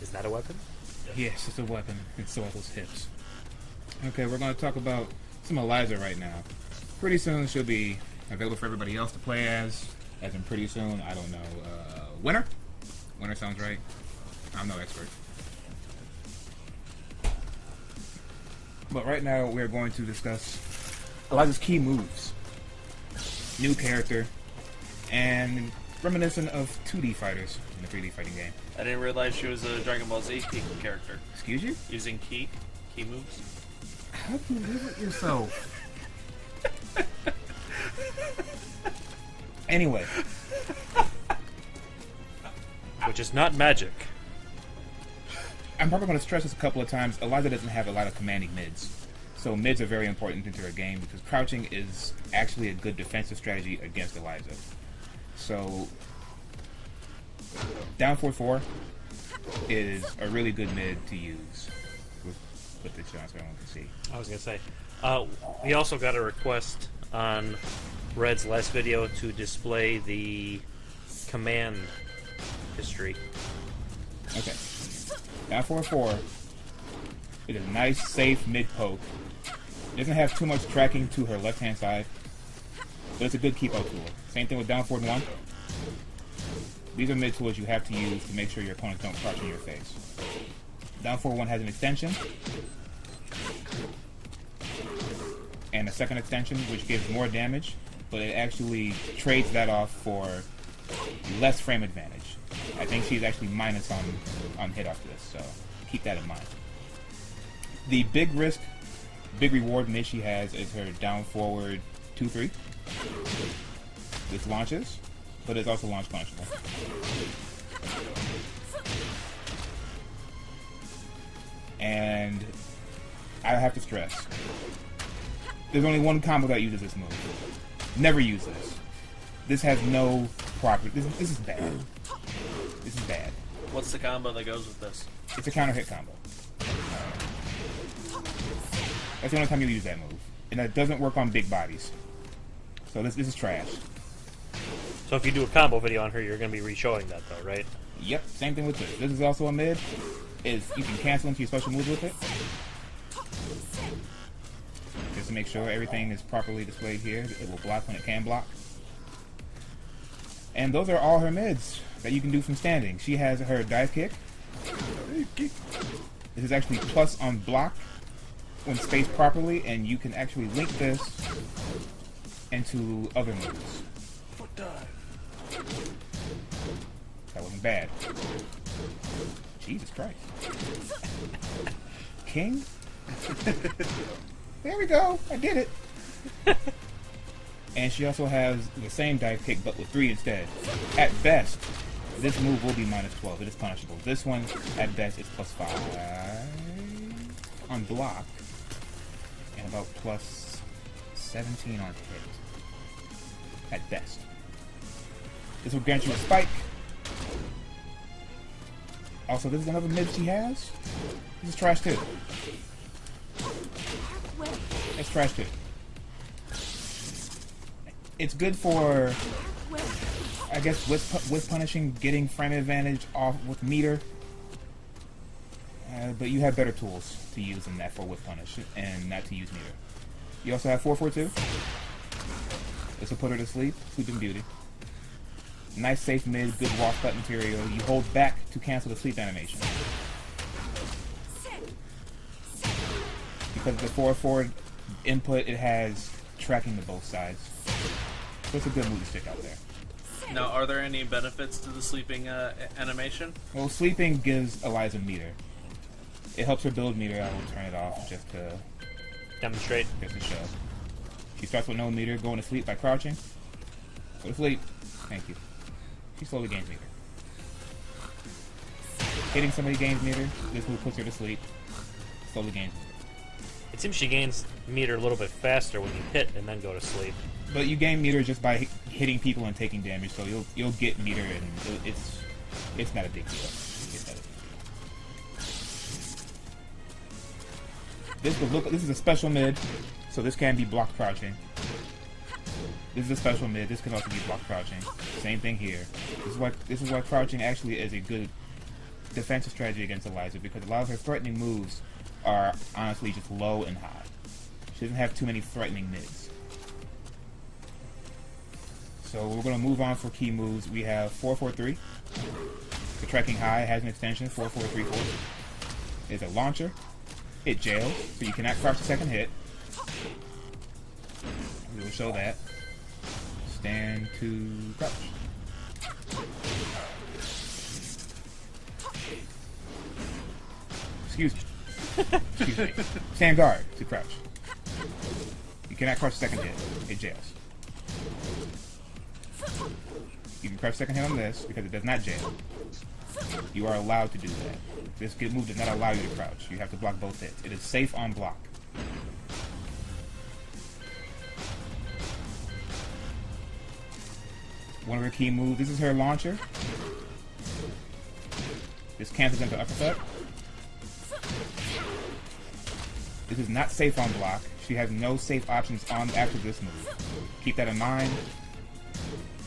Is that a weapon? Yes, it's a weapon, and so are those hips. Okay, we're going to talk about some Eliza right now. Pretty soon she'll be available for everybody else to play as in pretty soon, I don't know, winter? Winter sounds right. I'm no expert. But right now we're going to discuss Eliza's key moves. New character, and reminiscent of 2D fighters in the 3D fighting game. I didn't realize she was a Dragon Ball Z character. Excuse you? Using key moves. How do you live with yourself? Anyway. Which is not magic. I'm probably going to stress this a couple of times. Eliza doesn't have a lot of commanding mids. So mids are very important into her game because crouching is actually a good defensive strategy against Eliza. So down 4-4 is a really good mid to use with the chance I want to see. I was going to say, we also got a request on Red's last video to display the command history. Okay. Down 4-4. It is a nice, safe mid poke. It doesn't have too much tracking to her left-hand side, but it's a good keep-out tool. Same thing with down 4-1. These are mid tools you have to use to make sure your opponents don't crouch in your face. Down 4-1 has an extension, and a second extension, which gives more damage, but it actually trades that off for less frame advantage. I think she's actually minus on hit after this, so keep that in mind. The big risk, big reward mid she has is her down forward 2-3. This launches, but it's also launch punishable. And I have to stress, there's only one combo that uses this move. Never use this. This has no property. This is bad. This is bad. What's the combo that goes with this? It's a counter hit combo. That's the only time you use that move. And that doesn't work on big bodies. So this is trash. So if you do a combo video on her, you're going to be re-showing that, though, right? Yep, same thing with this. This is also a mid. You can cancel into your special moves with it. Just to make sure everything is properly displayed here. It will block when it can block. And those are all her mids that you can do from standing. She has her dive kick. This is actually plus on block when spaced properly, and you can actually link this into other moves. Foot dive. That wasn't bad. Jesus Christ. King? There we go. I did it. And she also has the same dive kick, but with 3 instead. At best, this move will be minus 12. It is punishable. This one, at best, is plus 5 on block, and about plus 17 on hit. At best. This will grant you a spike. Also, this is another mid she has. This is trash too. It's trash too. It's good for, I guess, with punishing, getting frame advantage off with meter. But you have better tools to use than that for with punish, and not to use meter. You also have 4-4-2. This will put her to sleep. Sleeping Beauty. Nice safe mid, good walk cut material. You hold back to cancel the sleep animation. Because the 4-4 input, it has tracking to both sides. So it's a good move to stick out there. Now, are there any benefits to the sleeping animation? Well, sleeping gives Eliza meter. It helps her build meter. I will turn it off just to Demonstrate. just to show. She starts with no meter, going to sleep by crouching. Go to sleep. Thank you. She slowly gains meter. Hitting somebody gains meter. This move puts her to sleep. Slowly gains meter. It seems she gains meter a little bit faster when you hit and then go to sleep. But you gain meter just by hitting people and taking damage, so you'll get meter, and it's not a big deal. It's not a big deal. This is a special mid, so this can be blocked crouching. This is a special mid. This can also be blocked crouching. Same thing here. This is why crouching actually is a good defensive strategy against Eliza because a lot of her threatening moves are honestly just low and high. She doesn't have too many threatening mids. So we're going to move on for key moves. We have 4-4-3. The tracking high has an extension, 4-4-3-4. It's a launcher. It jails, so you cannot crouch the second hit. We will show that. Stand to crouch. Excuse me. Excuse me. Stand guard to crouch. You cannot crouch the second hit. It jails. You can crouch second hit on this because it does not jail. You are allowed to do that. This good move does not allow you to crouch. You have to block both hits. It is safe on block. One of her key moves, this is her launcher. This cancels into uppercut. This is not safe on block. She has no safe options on after this move. Keep that in mind.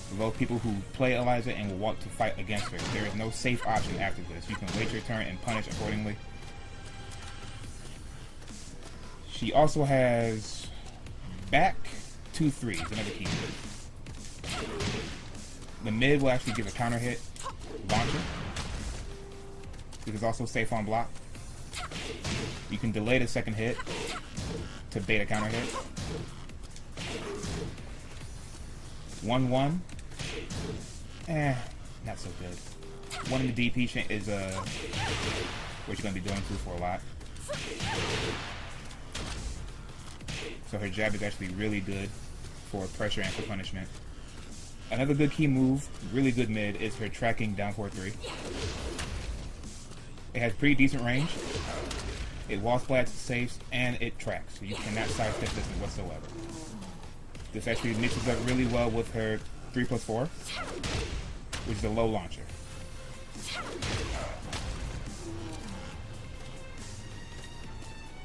For those people who play Eliza and will want to fight against her, there is no safe option after this. You can wait your turn and punish accordingly. She also has back 2-3 is another key move. The mid will actually give a counter hit launcher. This is also safe on block. You can delay the second hit to bait a counter hit. 1-1. Not so good. 1 in the DP is what you're going to be doing to for a lot. So her jab is actually really good for pressure and for punishment. Another good key move, really good mid, is her tracking down 4-3. It has pretty decent range. It wall splats, safes, and it tracks, so you cannot sidestep this whatsoever. This actually mixes up really well with her 3+4, which is a low launcher.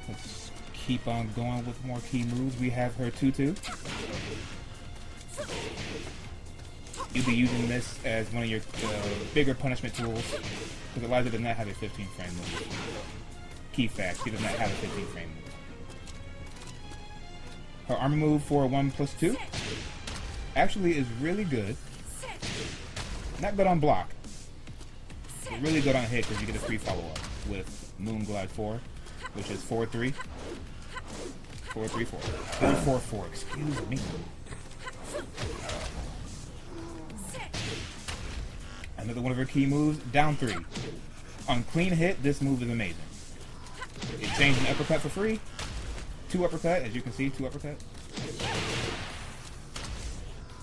Let's keep on going with more key moves. We have her 2-2. You'll be using this as one of your bigger punishment tools, because Eliza does not have a 15 frame move. Key fact, she does not have a 15 frame move. Her armor move for 1+2 actually is really good. Not good on block, but really good on hit because you get a free follow-up with Moon Glide 4, which is 4-3. 4-3-4. 4-4-4, excuse me. Another one of her key moves, down 3. On clean hit, this move is amazing. It changes an uppercut for free. 2 uppercut, as you can see, 2 uppercut.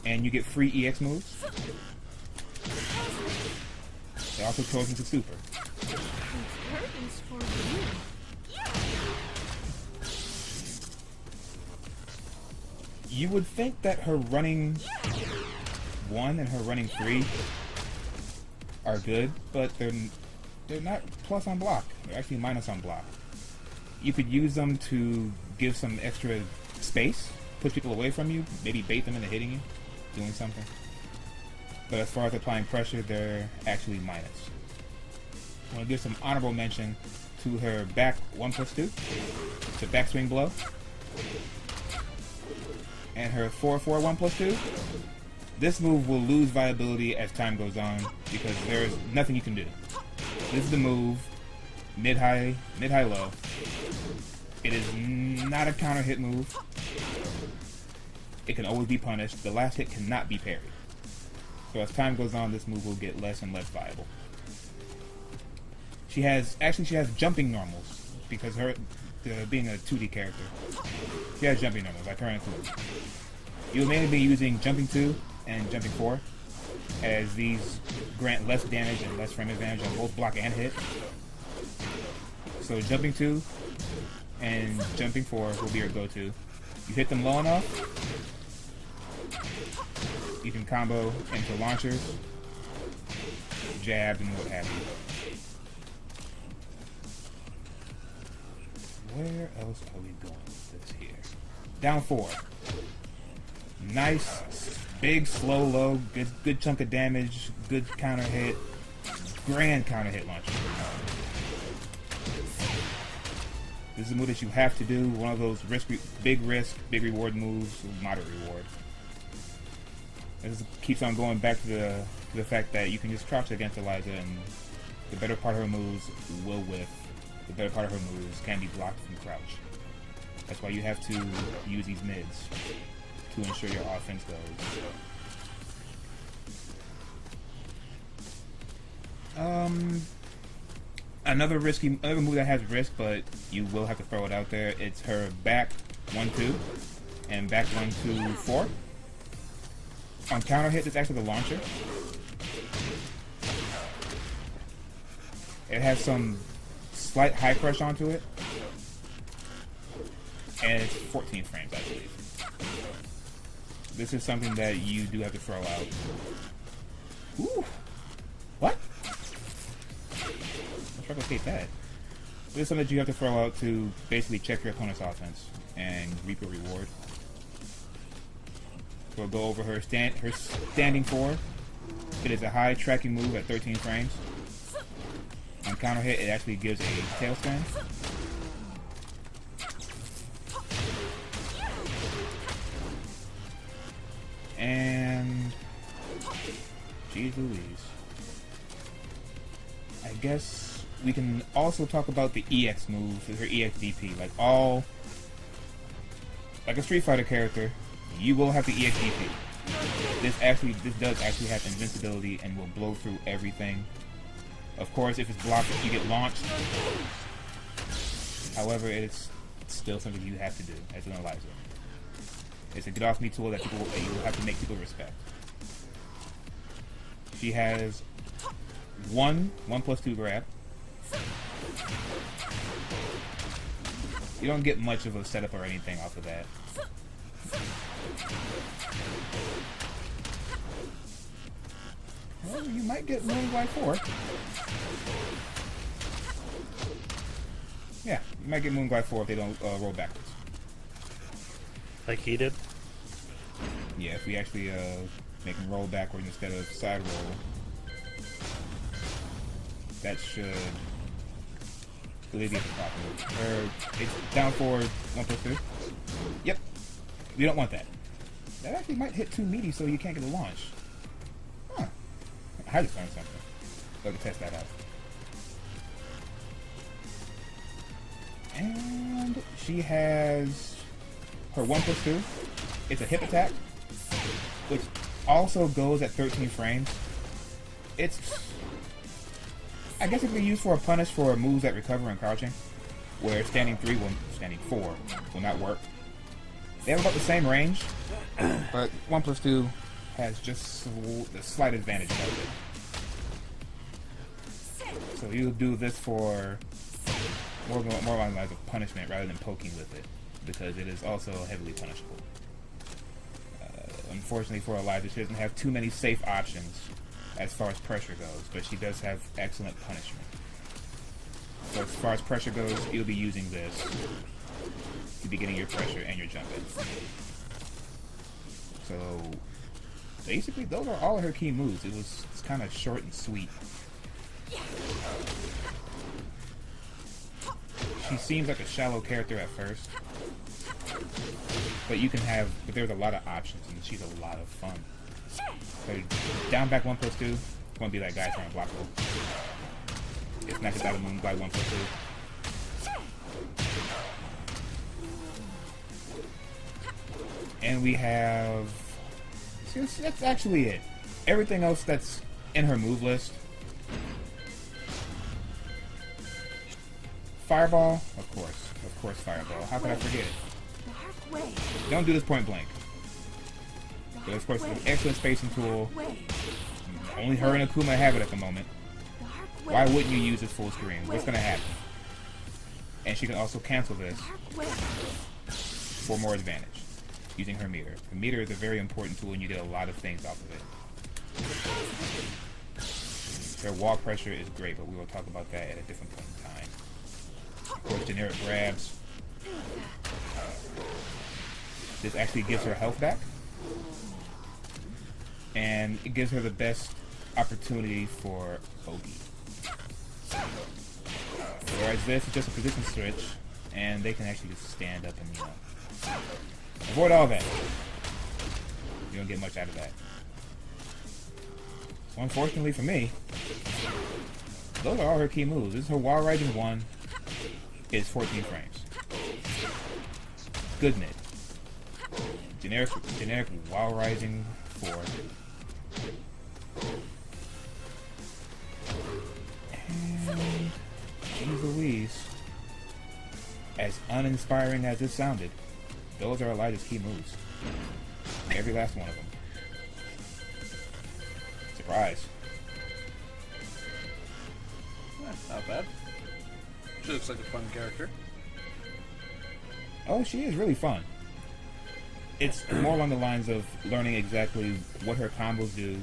And you get free EX moves. It also throws into super. You would think that her running 1 and her running 3 are good, but they're not plus on block. They're actually minus on block. You could use them to give some extra space, push people away from you, maybe bait them into hitting you, doing something. But as far as applying pressure, they're actually minus. I want to give some honorable mention to her back 1+2. It's a backswing blow. And her 4-4 1+2. This move will lose viability as time goes on because there's nothing you can do. This is the move, mid-high, low. It is not a counter hit move. It can always be punished. The last hit cannot be parried. So as time goes on, this move will get less and less viable. She has jumping normals because being a 2D character, she has jumping normals like her included. You'll mainly be using jumping 2 and jumping 4, as these grant less damage and less frame advantage on both block and hit. So jumping 2 and jumping 4 will be your go-to. You hit them low enough, you can combo into launchers, jabs, and what have you. Where else are we going with this here? Down 4. Nice, big, slow, low, good chunk of damage, good counter hit. grand counter hit launcher. This is a move that you have to do. One of those big risk, big reward moves, moderate reward. This keeps on going back to the fact that you can just crouch against Eliza, and the better part of her moves will whiff. The better part of her moves can be blocked from crouch. That's why you have to use these mids to ensure your offense goes. Another move that has risk, but you will have to throw it out there. It's her back 1-2 and back 1-2-4. On counter hit, it's actually the launcher. It has some slight high crush onto it, and it's 14 frames, I believe. This is something that you do have to throw out. Ooh, what? Let's replicate that. This is something that you have to throw out to basically check your opponent's offense and reap a reward. We'll go over her standing 4. It is a high tracking move at 13 frames. On counter hit, it actually gives a tailspin. And geez Louise. I guess we can also talk about the EX move, her EX DP. Like a Street Fighter character, you will have the EX DP. This does actually have invincibility and will blow through everything. Of course, if it's blocked, you get launched. However, it's still something you have to do as an Eliza. It's a get off me tool that you will have to make people respect. She has 1+2 grab. You don't get much of a setup or anything off of that. Well, you might get Moon by 4. Yeah, you might get Moon by 4 if they don't roll backwards. Like he did? Yeah, if we actually make them roll backwards instead of side roll, that should alleviate the problem. It's down forward 1+2. Yep, we don't want that. That actually might hit too meaty, so you can't get a launch. Huh. I just found something. So I can test that out. And she has her 1+2. It's a hip attack, which also goes at 13 frames. I guess it can be used for a punish for moves that recover and crouching, where standing 4 will not work. They have about the same range, but 1+2 has just the slight advantage of it. So you'll do this for more along the lines of punishment rather than poking with it, because it is also heavily punishable. Unfortunately for Eliza, she doesn't have too many safe options as far as pressure goes, but she does have excellent punishment. So as far as pressure goes, you'll be using this to be getting your pressure and your jump in. So basically, those are all of her key moves. It's kind of short and sweet. She seems like a shallow character at first, but there's a lot of options, and she's a lot of fun. So down back 1+2, won't be that guy trying to block her. It's not just out of moon by 1+2. And we have... See, that's actually it. Everything else that's in her move list. Fireball? Of course Fireball. How could I forget it? Don't do this point blank. But of course, it's an excellent spacing tool. Only her and Akuma have it at the moment. Why wouldn't you use this full screen? What's going to happen? And she can also cancel this for more advantage using her meter. The meter is a very important tool, and you get a lot of things off of it. Their wall pressure is great, but we will talk about that at a different point in time. Of course, generic grabs. This actually gives her health back, and it gives her the best opportunity for bogey. Whereas this is just a position switch, and they can actually just stand up and, you know, avoid all that. You don't get much out of that. So unfortunately for me, those are all her key moves. This is her wall rising 1. It's 14 frames. Good mid. Generic wall rising 4. And geez Louise. As uninspiring as this sounded, those are Eliza's key moves. Every last one of them. Surprise. Not bad. She looks like a fun character. Oh, she is really fun. It's more along the lines of learning exactly what her combos do,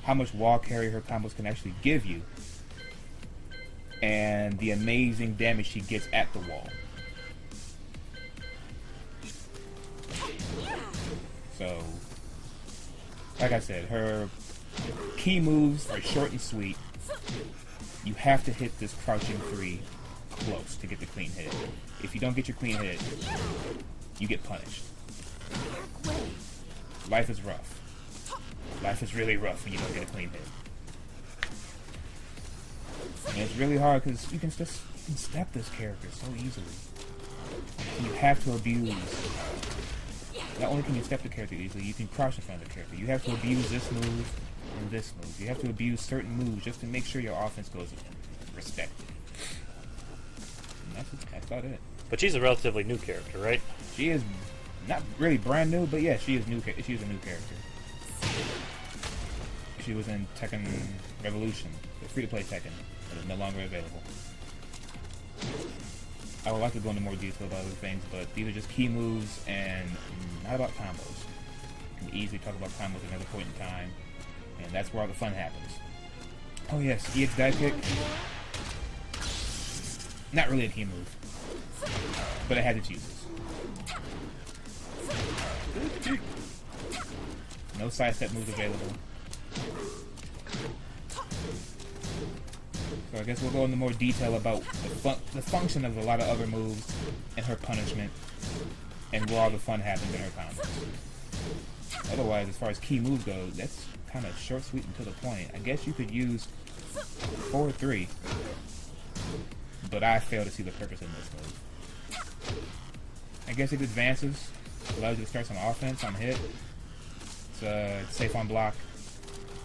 how much wall carry her combos can actually give you, and the amazing damage she gets at the wall. So, like I said, her key moves are short and sweet. You have to hit this crouching 3 close to get the clean hit. If you don't get your clean hit, you get punished. Life is rough. Life is really rough when you don't get a clean hit. And it's really hard because you can step this character so easily. You have to abuse. Not only can you step the character easily, you can crouch in front of the character. You have to abuse this move and this move. You have to abuse certain moves just to make sure your offense goes respected. And that's about it. But she's a relatively new character, right? She is not really brand new, but yeah, she is new. She's a new character. She was in Tekken Revolution, the free-to-play Tekken, but it's no longer available. I would like to go into more detail about other things, but these are just key moves and not about combos. You can easily talk about combos at another point in time, and that's where all the fun happens. Oh yes, EX dive kick. Not really a key move, but I had its uses. No sidestep moves available. So I guess we'll go into more detail about the function of a lot of other moves and her punishment and where all the fun happens in her combos. Otherwise, as far as key moves go, that's kind of short, sweet, and to the point. I guess you could use 4-3, but I fail to see the purpose in this move. I guess it advances, allows you to start some offense on hit. It's safe on block,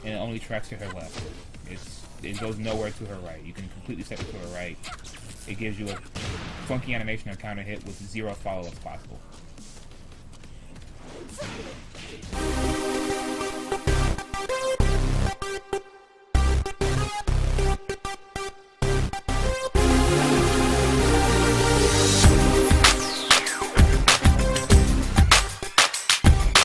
and it only tracks to her left. It goes nowhere to her right. You can completely step it to her right. It gives you a funky animation or counter hit with 0 follow-ups possible.